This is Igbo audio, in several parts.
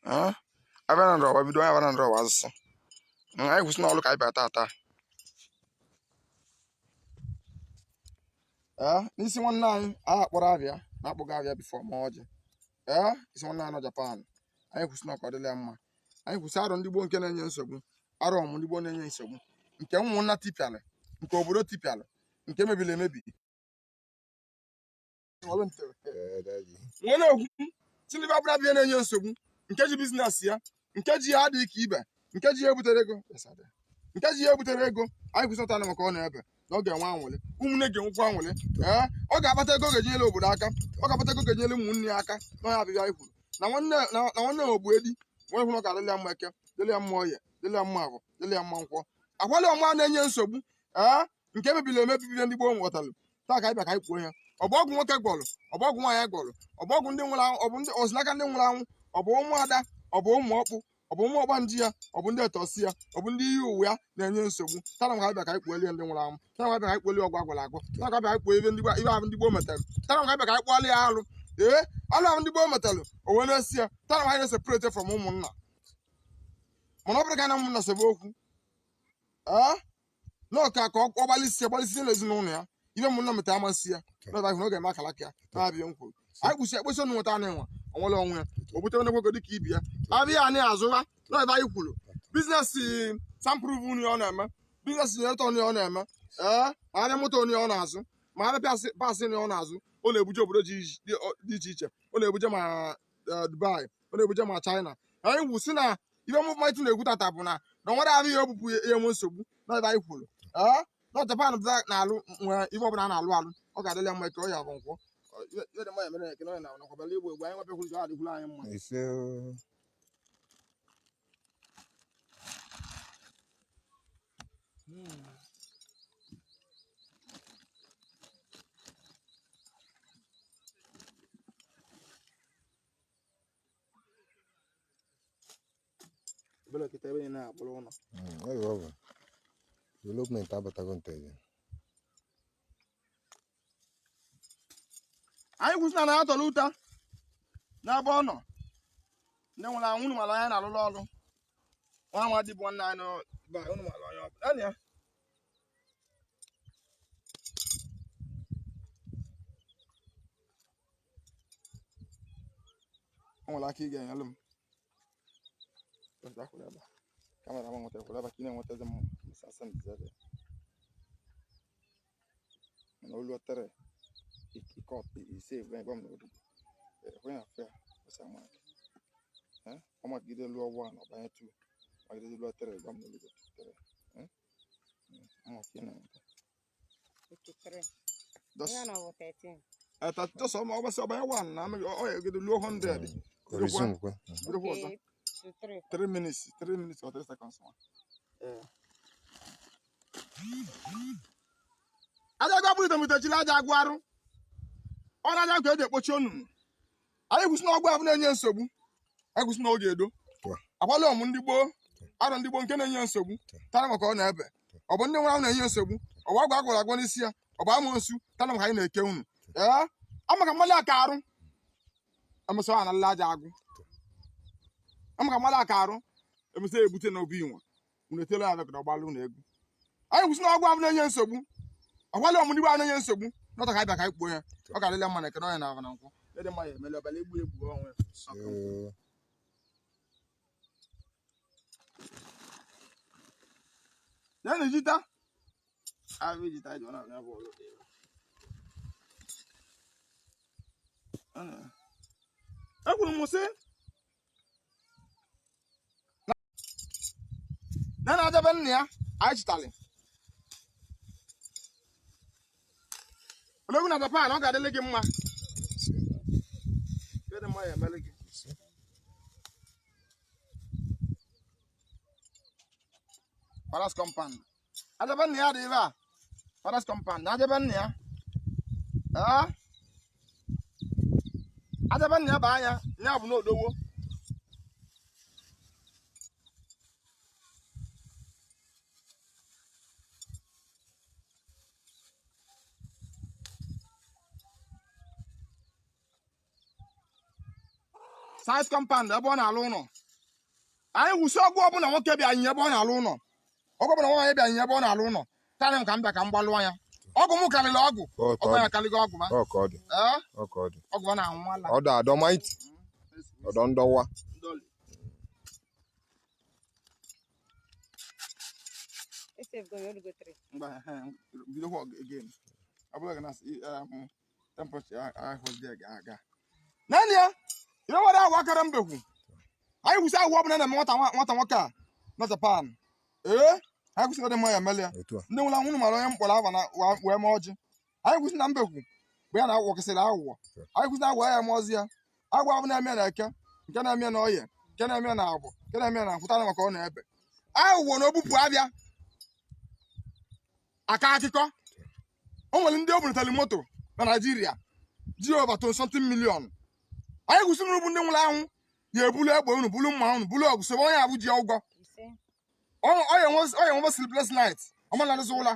abịa na ndọba bido onye abịa na ndọba asụsụ anyị kwụsị n'ọlụ ka anyị bịa tata n'isi nwanne anyị akpọrọ abịa na-akpọga abịa bifọ ma ọjị isi nwanne anyị nọ Japan anyị kwụsị na ọka dịla mma anyị kwụsị arọ ndị gboo nke na-enye nsogbu arọ ọmụ ndị gboo na-enye nsogbu nke ụmụnna tipịalụ nke obodo tipịalụ nke mebiri emebi na-ekwu si ndị babụra bịa na-enye nsogbu nke ji biznes ya nke ji ya adịghị ka ibe nke ji ya ebutere ego anyị kwụsịtana maka ọ na-ebe na ọ ga-enwe anwụlị ụmụnne ga-enwekwa anwụlị ọ ga-akpata ego ga-ejinyere obodo aka ọ ga-akpata ego ga-ejinyere ụmụnne ya aka na ọnya abịbịa anyị kwuru na nwanne ogbu edi nwe hụrụ ka adịla mma eke dịla ya mma oye dịla ya mma agwụ dịla ya mma nkwọ akwali ọma na-enye nsogbu nke mebiri emebibibe ndị gboo ghọtalụ taa ka anyị bịa ka anyị kwuo ya ọ bụ ọgwụ nwoke gwọrọ ọ bụ ọgwụ nwaanyị gwọrọ ọ bụ ọgwụ ndị nwụrụ anwụ ọ bụ ndị osinaka ndị nwụrụ anwụ ọ bụ ụmụ ada ọ bụ ụmụ ọkpụ ọ bụ ụmụ ọgbanje ya ọ bụ ndị etosi ya ọ bụ ndị ihe uwe ya na-enye nsogbu tara m ka anyị bịa ka anyị kpuolie ndị nwụrụ anwụ tara m ka anyị bịa ka anyị kpuolie ọgwụ agwara agwọ tara m ka anyị bịa ka anyị kpuo ibe ahụ ndị gboo metalụ tara m ka anyị bịa ka anyị kpụọlie ya alụ alụ ahụ ndị gboo metalụ o wee na-esi ya tara m anyị na-eseparate from ụmụnna mana ọ bụrụ ka anyị na ụmụnna sebe okwu n'ọka ka ọ gbalịsie n'ezinụlọ ya ibe ụmụnna metara amasị ya n'oge eme akala ka ya na-abịa nkwuru anyị kwụsị ekpesi ọnụ nweta na-enwe onwere onwe ya o butere onye dịka ibi ya abịa anyị azụra n'ebe anyị kwuru biznes sampụrụ unu ọ na-eme biznes jeneretọ onye ọ na-eme ma abịa moto onye ọ na-azụ ma abịa pasị onye ọ na-azụ ọ na-ebuje obodo dị iche iche ọ na-ebuje ma Dubai ọ na-ebuje ma China anyị kwụsị na ibe mụpụmatụ na-egwu tata bụ na nwere abịa ihe obupụ ihe nwe nsogbu n'ebe anyị kwuru na Japan na-alụ nwee ibe ọbụla a na-alụ alụ ọ ga-adịla mma ka ọ ya bụ nkwọ igbo egwu anyị nwebekwuru ga adịkwuru anyị mma belakịta ebe na-akpụrụ ụlọ development abatago nteje anyị kwụsịna na atọrọ ụta n'ebe ọ nọ ndị nwere anwụ unu mara anya na-alụrụ ọrụ nwa nwa dịbụ nwanne anyị unu mara onye ọ bụla ya o nwere aka ị ga-enyelụ m kamera m nwetakwara ebe ka ị na-enwetazi m mana olu tere ise ebe m n'obodo ekwe na fe ọ magide lụọ ọgwụ a na ọbanye tu magide lụọ tere ebe m n'obodo tere just ọgbasị ọbanye wan na ọ ya egide lụọ 100 3 minutes or 3 seconds aja gwa bụrụ itomitochiri aja agwụ arụ ọ na-aja ka eji ekpochi onunu anyị kwụsị na ọgwụ ahụ na-enye nsogbu anyị kwụsị na oge edo akwala ọmụ ndị gboo arọ ndị gboo nke na-enye nsogbu tara maka ọ na-ebe ọ bụ ndị nwere ahụ na-enye nsogbu ọ bụ ọgwụ agwara agwọ n'isi ya ọ bụ amoosu tara maka anyị na-eke unu amaka mmadụ aka arụ emesọ ha nala aja agwụ amaka mmadụ aka arụ emesọ ebute na obi inwe unu etela ya mekọta ọgbalụ na egwu anyị kwụsị na ọgwụ ahụ na-enye nsogbu akwala ọmụ ndị gboo ahụ na-enye nsogbu n'ọta ka anyị bịa ka anyị kpuo ya ọ ga-adịla mma na ekene onye na-aba na nkwụ dị mma ya emele ọbala egbu onwe ya na-ejita ekwuru m sị na na-adebe nna ya anyị chịtalị ologwu na Japan ọ ga-adịle gị mma dị mma ya emele gị Paras compound adebe nna ya dị ebe a Paras compound na adebe nna ya adebe nna ya bụ anya ya bụ n'odowo site compound ebe ọ na-alụ ụlọ anyị wụsị ọgwụ ọbụla nwoke bịa nye ebe ọ na-alụ ụlọ ọgwụ ọbụla nwaanyị bịa nye ebe ọ na-alụ ụlọ karị m ka m bịa ka m gbalụọ ya ọgwụ m karịrị ọgwụ ọgwụ ya karịrị ọgwụ ma ọgwụ ọ na-anwụ ala ọdọ adọmaiti ọdọ ndọwa naanị ya ihe nwere agwa akara mbekwu anyị kwụsị agwụ ọbụla na-eme nwata nwoke a na Japan anyị kwụsị ọdị mma ya emeli ya ndị nwụrụ anwụ mara onye mkpọrọ aba na wee mee ọjị anyị kwụsị na mbekwu bụ ya na agwọkịsịrị aghụghọ anyị kwụsị na agwa ya eme ozi ya agwa ọbụla na-eme na eke nke na-eme na oye nke na-eme na agwụ nke na-eme na nkwụtara maka ọ na-ebe aghụghọ na obupụ abịa aka akụkọ o nwere ndị o bulatara moto na Naịjirịa ji over something million anyị kwụsị nrụ bụ ndị nwụrụ anwụ ga-ebulu egbe unu bulu mma unu bulu ọgụ sobe onye abụ ji ụgwọ onye nwe sleepless night ọmanarụzi ụla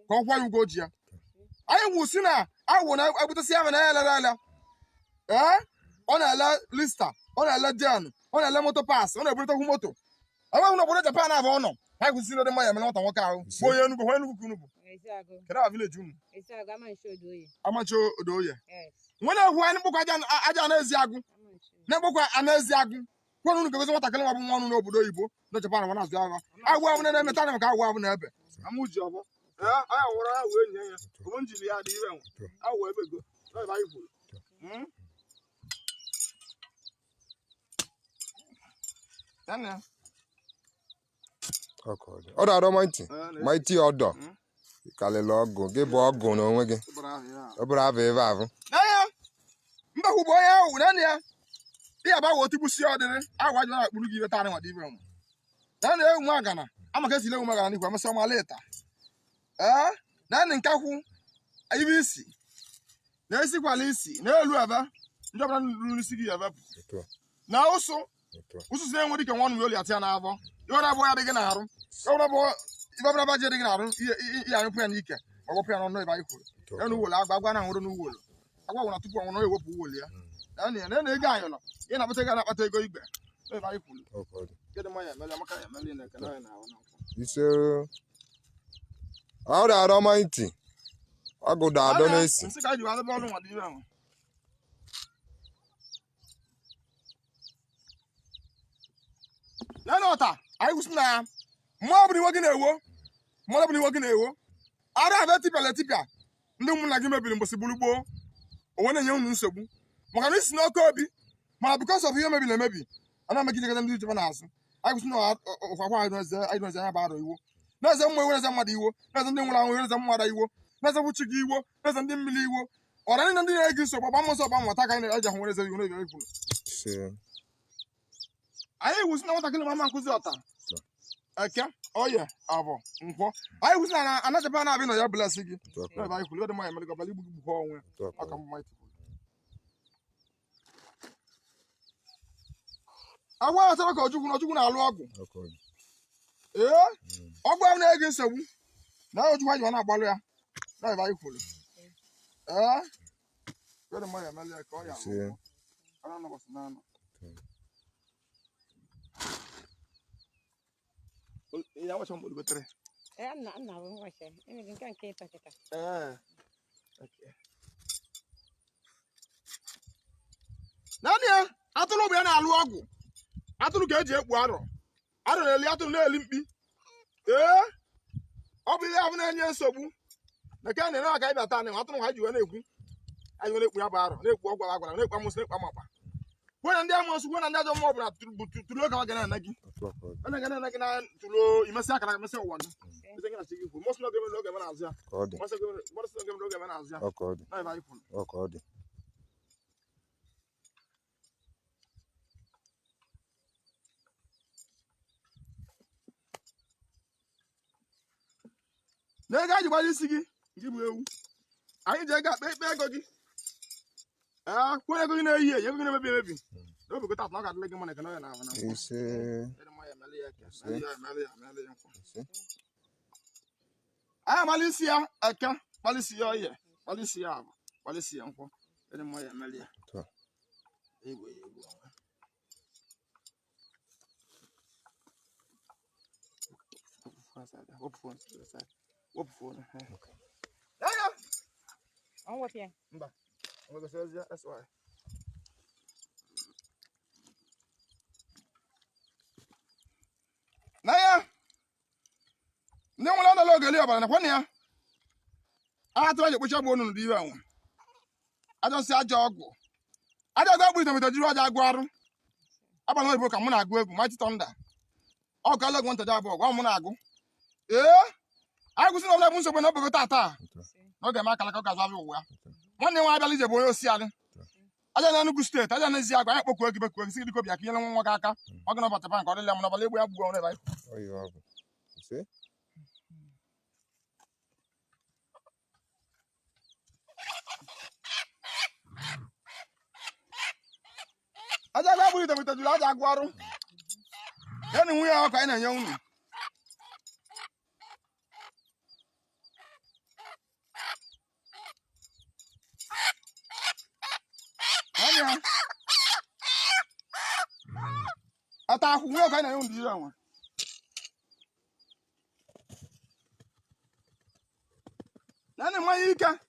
ka ọ kwa ya ụgwọ ji ya anyị gwụsị na agwụ na-egbutasi ahụ na ya elere ele ọ na-ele lista ọ na-ele den ọ na-ele moto pas ọ na-ebulitekwu moto enweghị na obodo Japan abụ ụnọ anyị kwụsị ịrọdị mma ya mere nwata nwoke ahụ bụ onye Enugu ka unu bụ kedu a village unu Amachi Odoye nwe na-ekwu anyị mkpụkọ aja na-ezi agụ na-ekpokwa anaezi agụ kwenu unu ga-egozi nwatakịrị nwa bụ nwa ọnụ n'obodo oyibo na Japan nwa na-azụ agha agwụ abụ na-emeta anya maka agwụ abụ na ebe amụ ji ọbọ anya wụrụ ya wee nye ya obo njiri ya dị ire nwe awụ ebe go ebe anyị kwuru ọdọ adọmaiti maiti ọdọ kalịla ọgụ gị bụ ọgụ n'onwe gị ọ bụrụ abụ ebe ahụ mbekwu bụ onye ahụ naanị ya ihe agbaghị otigbusi ọdịrị agwa ji na-akpụrụ gị iweta anị nwa dị ibe nwe naanị ewu nwa agana amaka esile ewu magana n'ikwu amasị ọma leta naanị nkakwu ibe isi na-esikwala isi na-elu ebe ndị ọbụla ruru n'isi gị ebepụ na ụsụ ụsụsụ na-enwere ike nwa ọnụ oli atị ya n'abọ ihe na-abụ ya adịghị n'arụ ibe ọbụla baji adịghị n'arụ ihe anyụpụ ya n'ike ma ọgbọpụ ya n'ọnụ ebe anyị kwuru ya na uwolo agwa na nwụrụ n'uwolo agwa nwụrụ tupu ọnwụrụ ewepụ uwolo ya na ego anyị nọ ihe na-akpata ego na-akpata ego igbe ebe anyị kwuru ise ọdọ adọmaiti ọgụdọ adọ na-esi ya na ọta anyị kwụsị na ya mmụọ ọbụla iwe gị na-ewo ara abịa tipịala etipịa ndị ụmụnna gị mebiri mgbesi gburu gboo onwe na-enye unu nsogbu maka na isi n'oke obi mana bikos of ihe mebiri emebi a na-emegidegata ndị Japan n'azụ anyị kwụsị na ụfakwa anyị dozie anya bụ arụ iwo na-eze mmụọ iwo na-eze mmadụ iwo na-eze ndị nwụrụ anwụ na-eze mmadụ iwo na-eze nwuchi gị iwo na-eze ndị mmiri iwo ọra niile ndị na-ege nsogbu ọgba mmụsọ ọgba mmụta ka anyị na-eji ahụ nwere eze iwo n'ebe anyị kwuru anyị kwụsị na nwatakịrị mama nkụzi ọta eke oye abụ nkwọ anyị kwụsị na ana Japan na-abịa na ya blesị gị ebe anyị kwuru dị mma ya mere gọbala igbu gbukọ onwe aka mma agwa ya sara ka Ojukwu na-alụ ọgwụ ọgwụ ahụ na-ege nsogbu na Ojukwu anyị na-agbalụ ya na ebe anyị kwuru dị mma ya mere ka ọ ya ya wacha mbo betere na wacha nke paketa naanị ya atụrụ bụ ya na-alụ ọgwụ atụrụ ka eji ekpu arọ na-eli atụrụ na-eli mkpi ọ bụ ihe ahụ na-enye nsogbu na ka na-ere aka ịbịa taa atụrụ ha ji wee na-ekwu anyị were ekpu ya bụ arọ na-ekpu ọgwụ agwara na-ekpu amụsị na-ekpu amakpa gwe na ndị amụsụ gwe na ndị ajọ mmụọ ọbụla tụrụ oge ga na gị na gị na tụrụ imesi aka na emesi ụwa ndụ mọsụ n'oge mere oge na-azụ ya na ego anyị gbara isi gị nke bụ ewu anyị ji ego akpa ikpe ego gị kwụnye ego gị na-eyi ego gị na-emebi emebi n'obi gota atụ na ọ ga-adịle gị mana ekene ya na ahụ na anyị amala isi ya eke kpalisi ya oye kpalisi ya abụ kpalisi ya nkwọ ịdị mma ya emeli ya Whoop phone. Whoop phone. On with you. That's why. Naya, no one other logo about one year. I told you which I want to do. I don't say a jog. I don't go with them with a Jura Jaguar. About my book, I'm going to go with Mighty Thunder. All color want to die for 1 monago. Yeah, I was not able to open up a tata. Okay, my Calaca's everywhere. One day I believe the boy Seattle. I don't know state. I don't know Ziaga. I work with see the copy. I can't walk. I'm going to put the bank or the lemon of a little bit. Oh, you have. You see? I don't know with the Jaguar. Then we are kind of young. I thought we are kind of young. None of my Ika.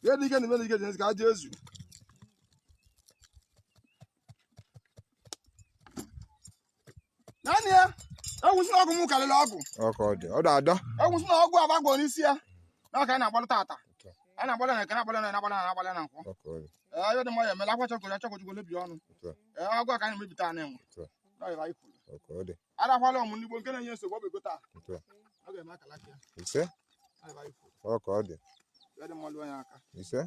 You're the really good as God does you. Nania, I was not going to logo. Oh, God. Oh, Dada. I was not going to see her. No, I can't about Tata. And I'm going to cannot balance. Oh, God. I don't know. I'm like, what you go beyond. I'll go kind of maybe time. Oh, God. I don't follow when you were going to use the Bobby Gota. Okay, Macalakia. You see? I like Oh, God. Let them all do a You see?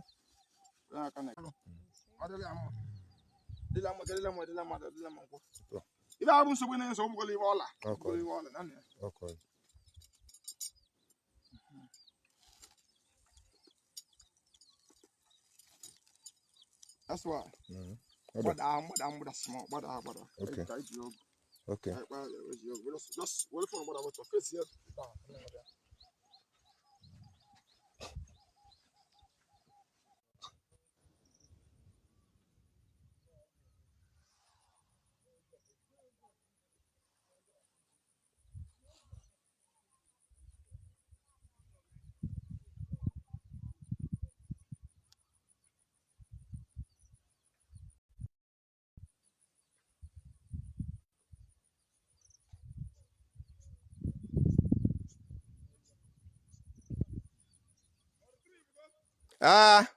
if I was to win, so we'll leave all. Okay. That's why. But I'm with a small, but I okay. Okay. Just wait for what I was to face here. Ah.